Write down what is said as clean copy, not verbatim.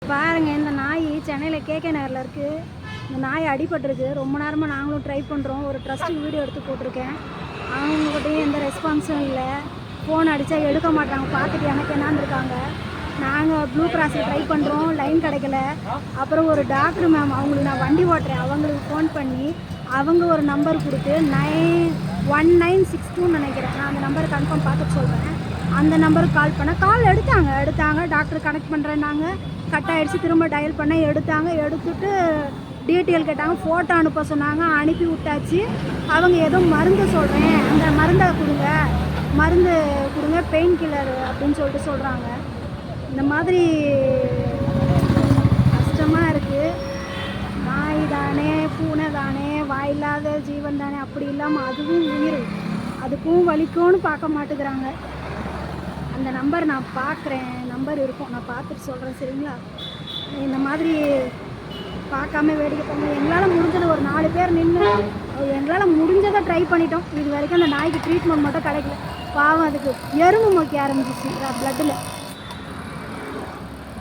பாருங்க, இந்த நாய் சென்னையில் கேகே நகரில் இருக்குது. இந்த நாய் அடிபட்டிருக்கு. ரொம்ப நேரமாக நாங்களும் ட்ரை பண்ணுறோம். ஒரு ட்ரஸ்ட்டுக்கு வீடியோ எடுத்து போட்டிருக்கேன். அவங்ககிட்டையும் எந்த ரெஸ்பான்ஸும் இல்லை. ஃபோன் அடித்தா எடுக்க மாட்டாங்க. பார்த்துட்டு எனக்கு என்னான்னு இருக்காங்க. நாங்கள் ப்ளூ கிராஸில் ட்ரை பண்ணுறோம், லைன் கிடைக்கல. அப்புறம் ஒரு டாக்டர் மேம், அவங்களுக்கு நான் வண்டி ஓட்டுறேன், அவங்களுக்கு ஃபோன் பண்ணி அவங்க ஒரு நம்பர் கொடுத்து 1962 நினைக்கிறேன். நான் அந்த நம்பரை கன்ஃபார்ம் பார்த்துட்டு சொல்கிறேன். அந்த நம்பருக்கு கால் பண்ணேன். கால் எடுத்தாங்க. Doctor connect பண்ணுறேன்னாங்க. கட் ஆகிடுச்சு. திரும்ப டயல் பண்ண எடுத்துட்டு டீட்டெயில் கேட்டாங்க. ஃபோட்டோ அனுப்ப சொன்னாங்க. அனுப்பி விட்டாச்சு. அவங்க ஏதோ மருந்து சொல்கிறேன், அந்த மருந்தை கொடுங்க பெயின் கில்லர் அப்படின்னு சொல்லிட்டு சொல்கிறாங்க. இந்த மாதிரி கஷ்டமாக இருக்குது. நாய் தானே, பூனை தானே, வாயில்லாத ஜீவன் தானே, அப்படி இல்லாமல் அதுவும் உயிர், அதுக்கும் வலிக்கும்னு பார்க்க மாட்டேங்கிறாங்க. அந்த நம்பர் நான் பார்க்குறேன், நம்பர் இருக்கும், நான் பார்த்துட்டு சொல்கிறேன், சரிங்களா? இந்த மாதிரி பார்க்காம வேடிக்கை பண்ண எங்களால் முடிஞ்சது ஒரு 4 பேர் நின்று எங்களால் முடிஞ்சதை ட்ரை பண்ணிட்டோம். இது வரைக்கும் அந்த நாய்க்கு ட்ரீட்மெண்ட் மட்டும் கிடைக்கல. பாவம், அதுக்கு எறும்பு மொக்க ஆரம்பிச்சிச்சு ப்ளட்டில்.